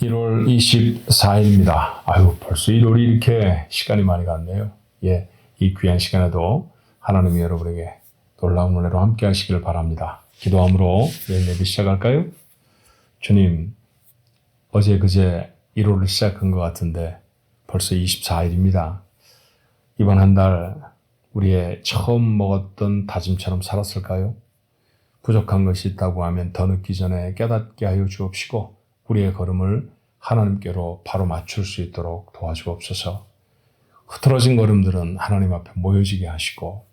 1월 24일입니다. 아유, 벌써 1월이 이렇게 시간이 많이 갔네요. 예, 이 귀한 시간에도 하나님이 여러분에게 놀라운 은혜로 함께 하시기를 바랍니다. 기도함으로 예배 시작할까요? 주님, 어제 그제 1월을 시작한 것 같은데 벌써 24일입니다. 이번 한 달 우리의 처음 먹었던 다짐처럼 살았을까요? 부족한 것이 있다고 하면 더 늦기 전에 깨닫게 하여 주옵시고 우리의 걸음을 하나님께로 바로 맞출 수 있도록 도와주옵소서. 흐트러진 걸음들은 하나님 앞에 모여지게 하시고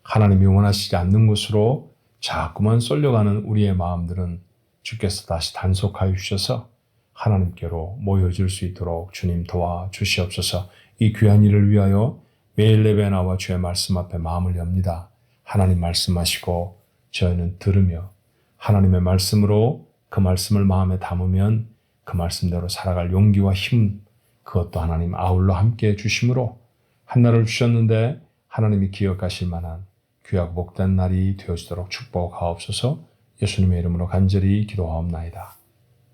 하나님이 원하시지 않는 곳으로 자꾸만 쏠려가는 우리의 마음들은 주께서 다시 단속하여 주셔서 하나님께로 모여질 수 있도록 주님 도와주시옵소서. 이 귀한 일을 위하여 매일 예배 나와 주의 말씀 앞에 마음을 엽니다. 하나님 말씀하시고 저희는 들으며 하나님의 말씀으로 그 말씀을 마음에 담으면 그 말씀대로 살아갈 용기와 힘, 그것도 하나님 아울러 함께 주심으로 한날을 주셨는데 하나님이 기억하실 만한 귀하고 복된 날이 되어지도록 축복하옵소서. 예수님의 이름으로 간절히 기도하옵나이다.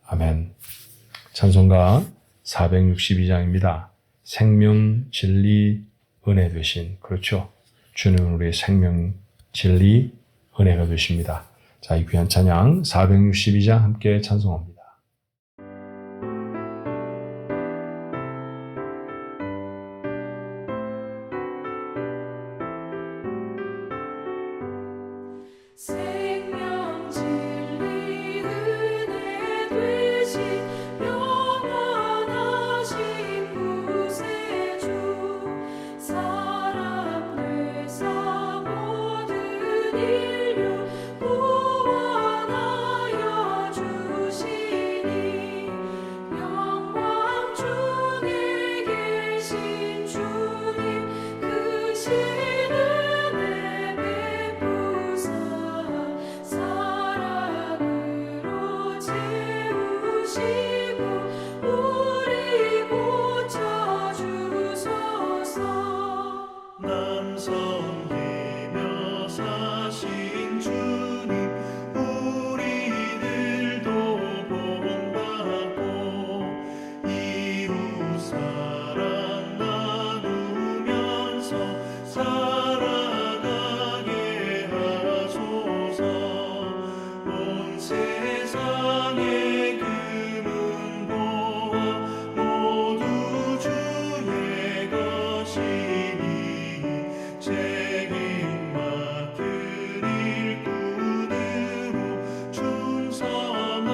아멘. 찬송가 462장입니다. 생명, 진리, 은혜 되신, 그렇죠. 주는 우리의 생명, 진리, 은혜가 되십니다. 자, 이 귀한 찬양 462장 함께 찬송합니다. 생명 진리 은혜 되신 영원하신 구세주 사람 되사 모든 인류 구원하여 주시니 영광 중에 계신 주님 그 신은혜 베푸사 사랑으로 채우시고 우리 고쳐주소서. 남 섬기며 사신 주님 우리들도 본받고 이웃 사랑 나누면서 살아가게 하소서. 온 세상의 금은보화 모두 주의 것이니 책임 맡은 일꾼으로 충성하게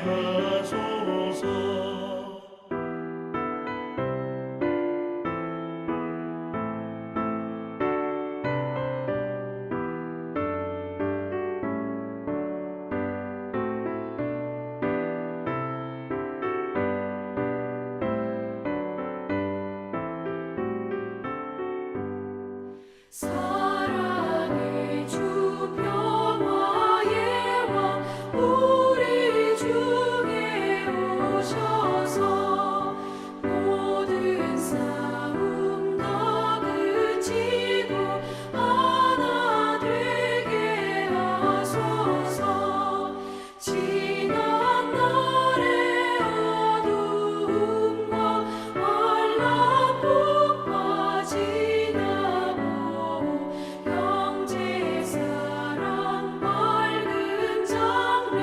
하소서. 사랑의 주 평화의 왕 우리 중에 오셔서 모든 싸움 다 그치고 하나 되게 하소서. 지난 날의 어두움과 환란폭파 지나고 형제 사랑 밝은 장래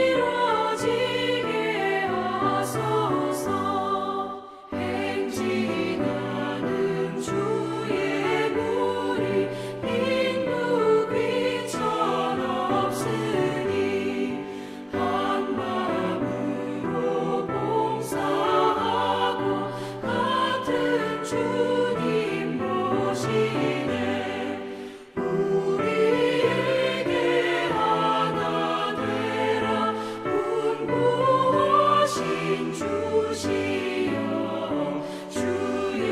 이루어지게 하소서. 행진하는 주의 무리 빈도 귀천 없으니 한 마음으로 봉사하고 같은 주님 모시네. 우리에게 하나 되라 분부하신 주시여. 주의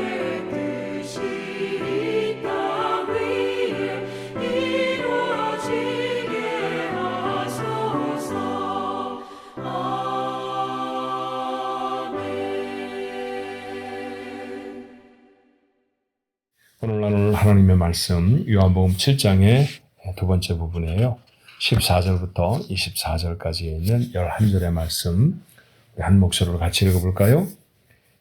뜻이 이 땅 위에 이루어지게 하소서. 아멘. 오늘 나눌 하나님의 말씀 요한복음 7장의 두 번째 부분이에요. 14절부터 24절까지 있는 11절의 말씀 한 목소리로 같이 읽어볼까요?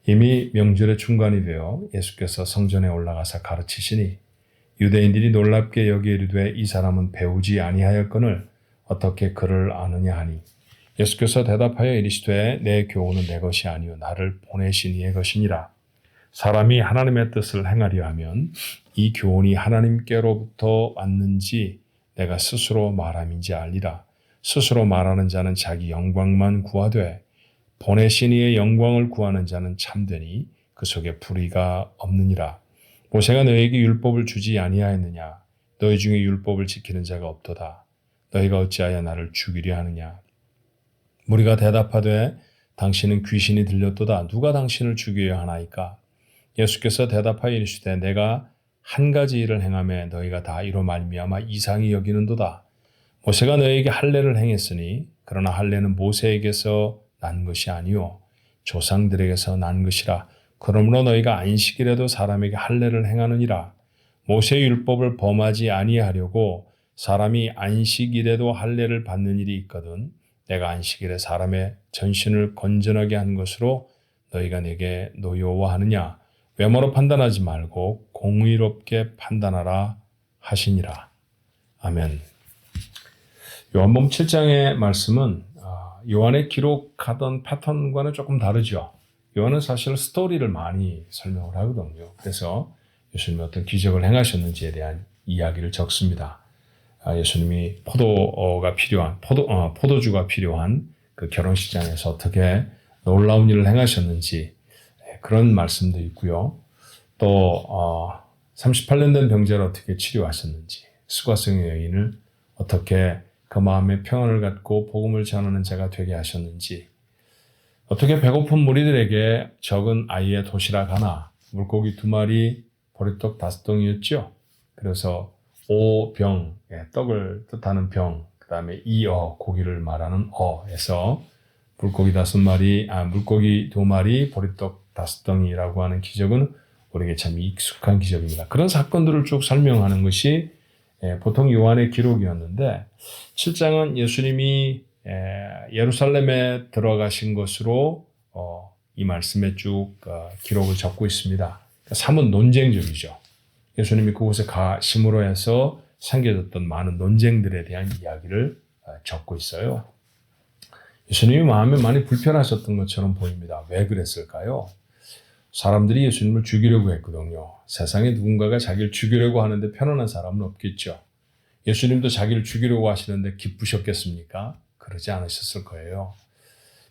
이미 명절의 중간이 되어 예수께서 성전에 올라가서 가르치시니 유대인들이 놀랍게 여기에 이르되 이 사람은 배우지 아니하였거늘 어떻게 그를 아느냐 하니 예수께서 대답하여 이르시되 내 교훈은 내 것이 아니요 나를 보내신 이의 것이니라. 사람이 하나님의 뜻을 행하려 하면 이 교훈이 하나님께로부터 왔는지 내가 스스로 말함인지 알리라. 스스로 말하는 자는 자기 영광만 구하되 보내신 이의 영광을 구하는 자는 참되니 그 속에 불의가 없느니라. 모세가 너희에게 율법을 주지 아니하였느냐? 너희 중에 율법을 지키는 자가 없도다. 너희가 어찌하여 나를 죽이려 하느냐? 무리가 대답하되 당신은 귀신이 들렸도다. 누가 당신을 죽이려 하나이까? 예수께서 대답하여 이르시되 내가 한 가지 일을 행하며 너희가 다 이로 말미암아 이상히 여기는도다. 모세가 너희에게 할례를 행했으니 그러나 할례는 모세에게서 난 것이 아니요 조상들에게서 난 것이라. 그러므로 너희가 안식일에도 사람에게 할례를 행하느니라. 모세의 율법을 범하지 아니하려고 사람이 안식일에도 할례를 받는 일이 있거든 내가 안식일에 사람의 전신을 건전하게 한 것으로 너희가 내게 노여워하느냐. 외모로 판단하지 말고 공의롭게 판단하라 하시니라. 아멘. 요한복음 7장의 말씀은 요한의 기록하던 패턴과는 조금 다르죠. 요한은 사실 스토리를 많이 설명을 하거든요. 그래서 예수님이 어떤 기적을 행하셨는지에 대한 이야기를 적습니다. 예수님이 포도주가 필요한 그 결혼식장에서 어떻게 놀라운 일을 행하셨는지 그런 말씀도 있고요. 또 38년 된 병자를 어떻게 치료하셨는지, 수가성의 여인을 어떻게 그 마음에 평안을 갖고 복음을 전하는 자가 되게 하셨는지, 어떻게 배고픈 무리들에게 적은 아이의 도시락 하나, 물고기 2마리, 보리떡 5덩이였죠. 그래서 5병, 떡을 뜻하는 병, 그 다음에 2어, 고기를 말하는 어에서 물고기 2마리, 보리떡 5덩이라고 하는 기적은 우리에게 참 익숙한 기적입니다. 그런 사건들을 쭉 설명하는 것이 보통 요한의 기록이었는데 7장은 예수님이 예루살렘에 들어가신 것으로 이 말씀에 쭉 기록을 적고 있습니다. 사뭇 논쟁적이죠. 예수님이 그곳에 가심으로 해서 생겨졌던 많은 논쟁들에 대한 이야기를 적고 있어요. 예수님이 마음에 많이 불편하셨던 것처럼 보입니다. 왜 그랬을까요? 사람들이 예수님을 죽이려고 했거든요. 세상에 누군가가 자기를 죽이려고 하는데 편안한 사람은 없겠죠. 예수님도 자기를 죽이려고 하시는데 기쁘셨겠습니까? 그러지 않으셨을 거예요.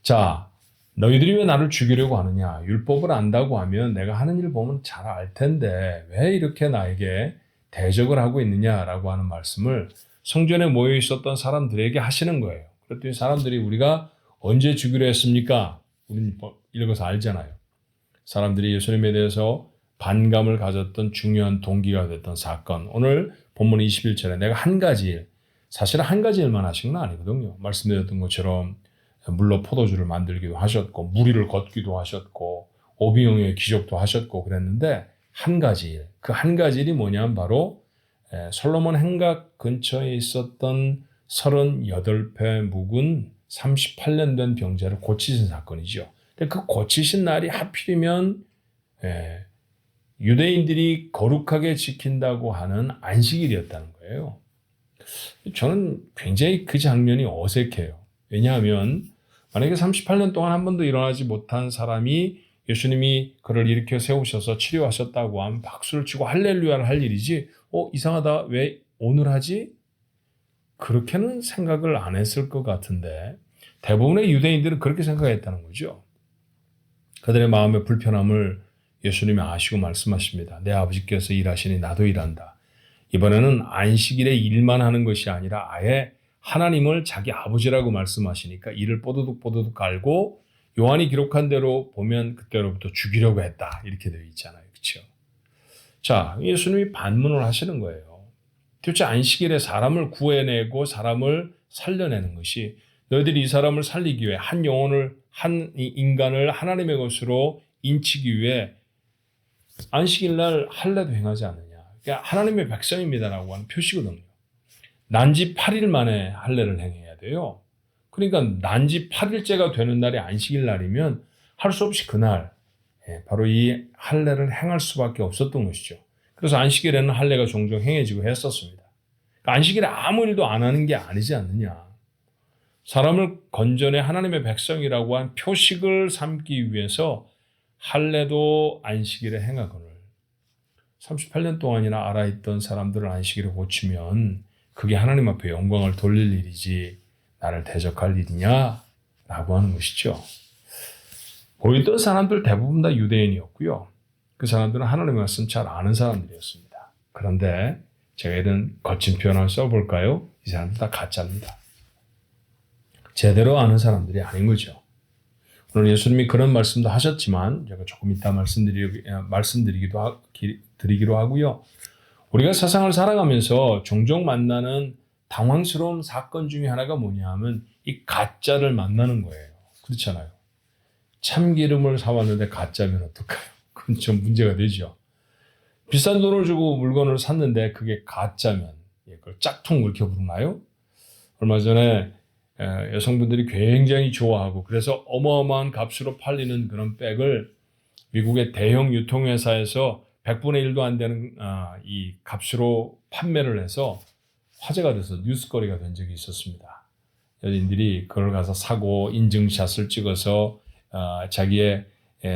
자, 너희들이 왜 나를 죽이려고 하느냐? 율법을 안다고 하면 내가 하는 일 보면 잘 알 텐데 왜 이렇게 나에게 대적을 하고 있느냐라고 하는 말씀을 성전에 모여 있었던 사람들에게 하시는 거예요. 그랬더니 사람들이 우리가 언제 죽이려 했습니까? 우리는 읽어서 알잖아요. 사람들이 예수님에 대해서 반감을 가졌던 중요한 동기가 됐던 사건. 오늘 본문 21절에 내가 한 가지 일, 사실은 한 가지 일만 하신 건 아니거든요. 말씀드렸던 것처럼 물로 포도주를 만들기도 하셨고 무리를 걷기도 하셨고 오병이어의 기적도 하셨고 그랬는데 한 가지 일, 그 한 가지 일이 뭐냐면 바로 솔로몬 행각 근처에 있었던 38배 묵은 38년 된 병자를 고치신 사건이죠. 근데 그 고치신 날이 하필이면 유대인들이 거룩하게 지킨다고 하는 안식일이었다는 거예요. 저는 굉장히 그 장면이 어색해요. 왜냐하면 만약에 38년 동안 한 번도 일어나지 못한 사람이 예수님이 그를 일으켜 세우셔서 치료하셨다고 하면 박수를 치고 할렐루야를 할 일이지 이상하다 왜 오늘 하지? 그렇게는 생각을 안 했을 것 같은데 대부분의 유대인들은 그렇게 생각했다는 거죠. 그들의 마음의 불편함을 예수님이 아시고 말씀하십니다. 내 아버지께서 일하시니 나도 일한다. 이번에는 안식일에 일만 하는 것이 아니라 아예 하나님을 자기 아버지라고 말씀하시니까 이를 뽀드득 갈고 요한이 기록한 대로 보면 그때로부터 죽이려고 했다. 이렇게 되어 있잖아요. 그렇죠? 자, 예수님이 반문을 하시는 거예요. 도대체 안식일에 사람을 구해내고 사람을 살려내는 것이 너희들이 이 사람을 살리기 위해 한 영혼을 한 인간을 하나님의 것으로 인치기 위해 안식일날 할례도 행하지 않느냐. 그러니까 하나님의 백성입니다라고 하는 표시거든요. 난지 8일 만에 할례를 행해야 돼요. 그러니까 난지 8일째가 되는 날이 안식일 날이면 할 수 없이 그날 바로 이 할례를 행할 수밖에 없었던 것이죠. 그래서 안식일에는 할례가 종종 행해지고 했었습니다. 그러니까 안식일에 아무 일도 안 하는 게 아니지 않느냐. 사람을 건전해 하나님의 백성이라고 한 표식을 삼기 위해서 할례도 안식일에 행하거늘 38년 동안이나 알아있던 사람들을 안식일에 고치면 그게 하나님 앞에 영광을 돌릴 일이지 나를 대적할 일이냐? 라고 하는 것이죠. 보였던 사람들 대부분 다 유대인이었고요. 그 사람들은 하나님의 말씀 잘 아는 사람들이었습니다. 그런데 제가 이런 거친 표현을 써볼까요? 이 사람들 다 가짜입니다. 제대로 아는 사람들이 아닌 거죠. 오늘 예수님이 그런 말씀도 하셨지만 제가 조금 이따 드리기로 하고요. 우리가 세상을 살아가면서 종종 만나는 당황스러운 사건 중에 하나가 뭐냐 하면 이 가짜를 만나는 거예요. 그렇잖아요. 참기름을 사왔는데 가짜면 어떡해요? 그건 좀 문제가 되죠. 비싼 돈을 주고 물건을 샀는데 그게 가짜면 그걸 짝퉁 이렇게 부르나요? 얼마 전에 여성분들이 굉장히 좋아하고 그래서 어마어마한 값으로 팔리는 그런 백을 미국의 대형 유통회사에서 100분의 1도 안 되는 이 값으로 판매를 해서 화제가 돼서 뉴스거리가 된 적이 있었습니다. 연인들이 그걸 가서 사고 인증샷을 찍어서 자기의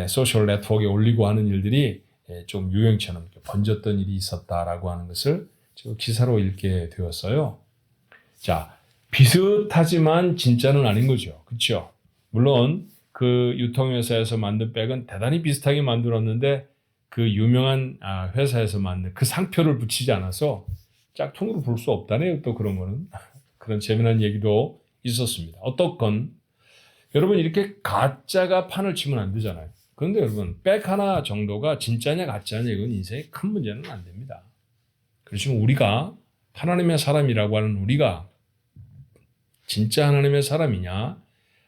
소셜 네트워크에 올리고 하는 일들이 좀 유행처럼 번졌던 일이 있었다라고 하는 것을 제가 기사로 읽게 되었어요. 자, 비슷하지만 진짜는 아닌 거죠. 그렇죠? 물론 그 유통회사에서 만든 백은 대단히 비슷하게 만들었는데 그 유명한 회사에서 만든 그 상표를 붙이지 않아서 짝퉁으로 볼 수 없다네요. 또 그런 거는. 그런 재미난 얘기도 있었습니다. 어떻건 여러분 이렇게 가짜가 판을 치면 안 되잖아요. 그런데 여러분 백 하나 정도가 진짜냐 가짜냐 이건 인생에 큰 문제는 안 됩니다. 그렇지만 우리가 하나님의 사람이라고 하는 우리가 진짜 하나님의 사람이냐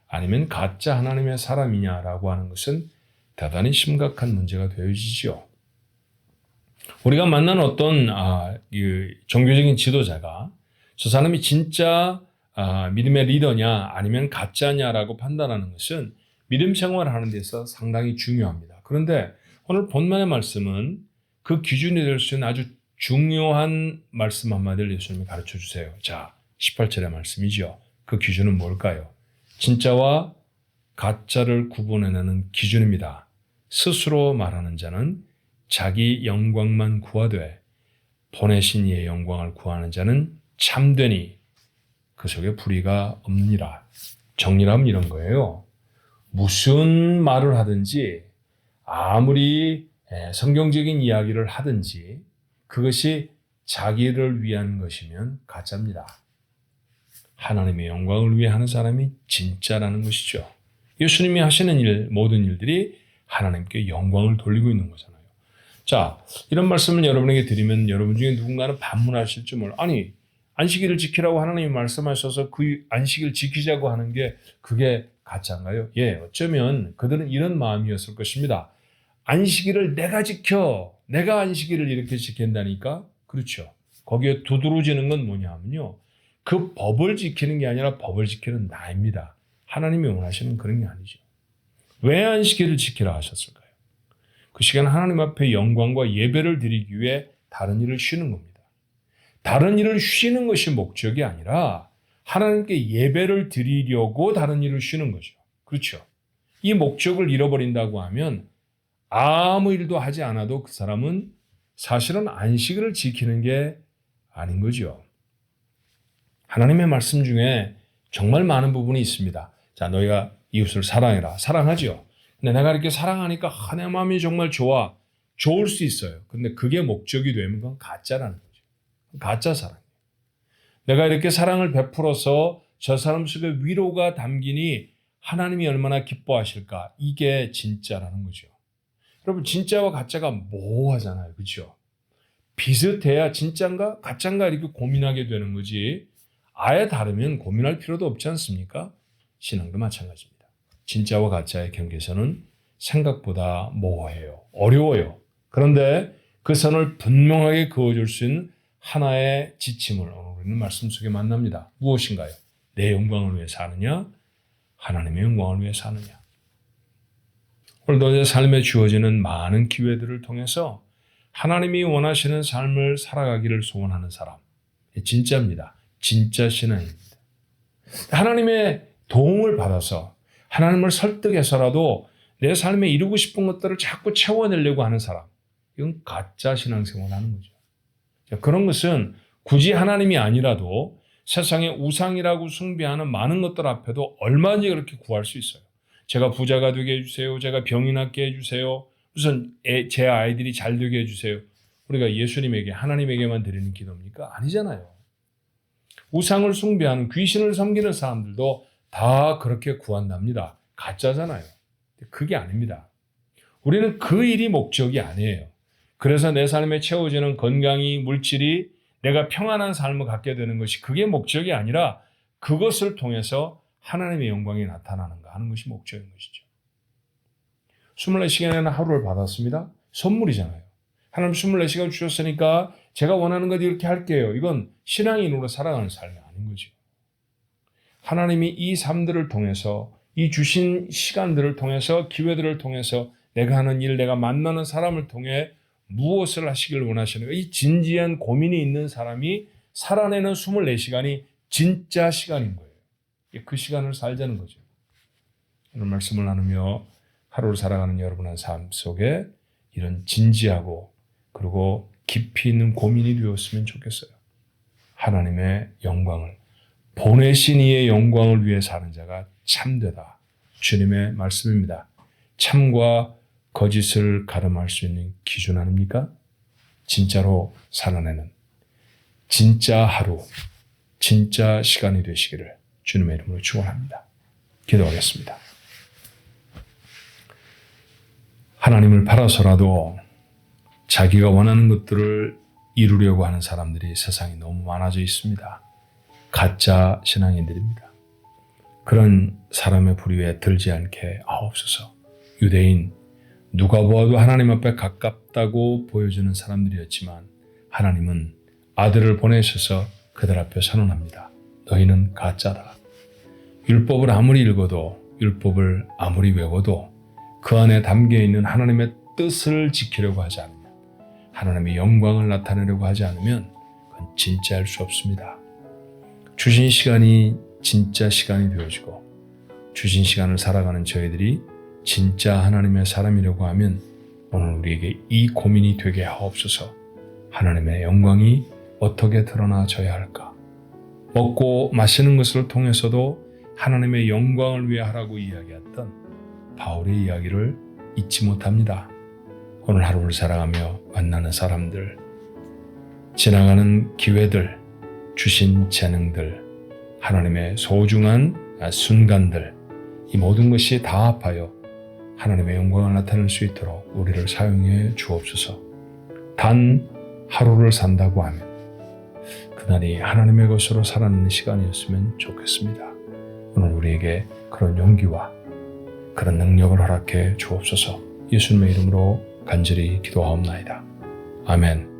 아니면 가짜 하나님의 사람이냐라고 하는 것은 대단히 심각한 문제가 되어지죠. 우리가 만나는 어떤 종교적인 지도자가 저 사람이 진짜 믿음의 리더냐 아니면 가짜냐라고 판단하는 것은 믿음 생활을 하는 데서 상당히 중요합니다. 그런데 오늘 본문의 말씀은 그 기준이 될 수 있는 아주 중요한 말씀 한마디를 예수님이 가르쳐 주세요. 자, 18절의 말씀이죠. 그 기준은 뭘까요? 진짜와 가짜를 구분해내는 기준입니다. 스스로 말하는 자는 자기 영광만 구하되 보내신 이의 영광을 구하는 자는 참되니 그 속에 불의가 없느니라. 정리하면 이런 거예요. 무슨 말을 하든지 아무리 성경적인 이야기를 하든지 그것이 자기를 위한 것이면 가짜입니다. 하나님의 영광을 위해 하는 사람이 진짜라는 것이죠. 예수님이 하시는 모든 일들이 하나님께 영광을 돌리고 있는 거잖아요. 자, 이런 말씀을 여러분에게 드리면 여러분 중에 누군가는 반문하실지 몰라. 아니, 안식일을 지키라고 하나님이 말씀하셔서 그 안식일을 지키자고 하는 게 그게 가짜인가요? 예, 어쩌면 그들은 이런 마음이었을 것입니다. 안식일을 내가 지켜. 내가 안식일을 이렇게 지킨다니까? 그렇죠. 거기에 두드러지는 건 뭐냐면요. 그 법을 지키는 게 아니라 법을 지키는 나입니다. 하나님이 원하시는 그런 게 아니죠. 왜 안식일을 지키라 하셨을까요? 그 시간 하나님 앞에 영광과 예배를 드리기 위해 다른 일을 쉬는 겁니다. 다른 일을 쉬는 것이 목적이 아니라 하나님께 예배를 드리려고 다른 일을 쉬는 거죠. 그렇죠. 이 목적을 잃어버린다고 하면 아무 일도 하지 않아도 그 사람은 사실은 안식일을 지키는 게 아닌 거죠. 하나님의 말씀 중에 정말 많은 부분이 있습니다. 자, 너희가 이웃을 사랑해라. 사랑하죠. 근데 내가 이렇게 사랑하니까 내 마음이 정말 좋아. 좋을 수 있어요. 근데 그게 목적이 되면 그건 가짜라는 거죠. 가짜 사랑이에요. 내가 이렇게 사랑을 베풀어서 저 사람 속에 위로가 담기니 하나님이 얼마나 기뻐하실까. 이게 진짜라는 거죠. 여러분 진짜와 가짜가 모호하잖아요. 그렇죠? 비슷해야 진짜인가 가짜인가 이렇게 고민하게 되는 거지. 아예 다르면 고민할 필요도 없지 않습니까? 신앙도 마찬가지입니다. 진짜와 가짜의 경계선은 생각보다 모호해요. 어려워요. 그런데 그 선을 분명하게 그어줄 수 있는 하나의 지침을 오늘 우리는 말씀 속에 만납니다. 무엇인가요? 내 영광을 위해 사느냐? 하나님의 영광을 위해 사느냐? 오늘도 내 삶에 주어지는 많은 기회들을 통해서 하나님이 원하시는 삶을 살아가기를 소원하는 사람. 진짜입니다. 진짜 신앙입니다. 하나님의 도움을 받아서 하나님을 설득해서라도 내 삶에 이루고 싶은 것들을 자꾸 채워내려고 하는 사람. 이건 가짜 신앙생활을 하는 거죠. 그런 것은 굳이 하나님이 아니라도 세상의 우상이라고 숭배하는 많은 것들 앞에도 얼마든지 그렇게 구할 수 있어요. 제가 부자가 되게 해주세요. 제가 병이 낫게 해주세요. 무슨 제 아이들이 잘 되게 해주세요. 우리가 예수님에게 하나님에게만 드리는 기도입니까? 아니잖아요. 우상을 숭배하는 귀신을 섬기는 사람들도 다 그렇게 구한답니다. 가짜잖아요. 그게 아닙니다. 우리는 그 일이 목적이 아니에요. 그래서 내 삶에 채워지는 건강이, 물질이, 내가 평안한 삶을 갖게 되는 것이 그게 목적이 아니라 그것을 통해서 하나님의 영광이 나타나는가 하는 것이 목적인 것이죠. 24시간에는 하루를 받았습니다. 선물이잖아요. 하나님 24시간 주셨으니까 제가 원하는 것 이렇게 할게요. 이건 신앙인으로 살아가는 삶이 아닌 거죠. 하나님이 이 삶들을 통해서, 이 주신 시간들을 통해서, 기회들을 통해서 내가 하는 일, 내가 만나는 사람을 통해 무엇을 하시길 원하시는가? 이 진지한 고민이 있는 사람이 살아내는 24시간이 진짜 시간인 거예요. 그 시간을 살자는 거죠. 오늘 말씀을 나누며 하루를 살아가는 여러분의 삶 속에 이런 진지하고 그리고 깊이 있는 고민이 되었으면 좋겠어요. 하나님의 영광을, 보내신 이의 영광을 위해 사는 자가 참되다. 주님의 말씀입니다. 참과 거짓을 가름할 수 있는 기준 아닙니까? 진짜로 살아내는 진짜 하루, 진짜 시간이 되시기를 주님의 이름으로 축원합니다. 기도하겠습니다. 하나님을 팔아서라도 자기가 원하는 것들을 이루려고 하는 사람들이 세상에 너무 많아져 있습니다. 가짜 신앙인들입니다. 그런 사람의 부류에 들지 않게 하옵소서. 유대인, 누가 보아도 하나님 앞에 가깝다고 보여주는 사람들이었지만 하나님은 아들을 보내셔서 그들 앞에 선언합니다. 너희는 가짜다. 율법을 아무리 읽어도, 율법을 아무리 외워도 그 안에 담겨있는 하나님의 뜻을 지키려고 하지 않으면, 하나님의 영광을 나타내려고 하지 않으면 그건 진짜일 수 없습니다. 주신 시간이 진짜 시간이 되어지고 주신 시간을 살아가는 저희들이 진짜 하나님의 사람이려고 하면 오늘 우리에게 이 고민이 되게 하옵소서. 하나님의 영광이 어떻게 드러나져야 할까? 먹고 마시는 것을 통해서도 하나님의 영광을 위해 하라고 이야기했던 바울의 이야기를 잊지 못합니다. 오늘 하루를 살아가며 만나는 사람들, 지나가는 기회들, 주신 재능들, 하나님의 소중한 순간들, 이 모든 것이 다 합하여 하나님의 영광을 나타낼 수 있도록 우리를 사용해 주옵소서. 단 하루를 산다고 하면 그날이 하나님의 것으로 살아가는 시간이었으면 좋겠습니다. 오늘 우리에게 그런 용기와 그런 능력을 허락해 주옵소서. 예수님의 이름으로 간절히 기도하옵나이다. 아멘.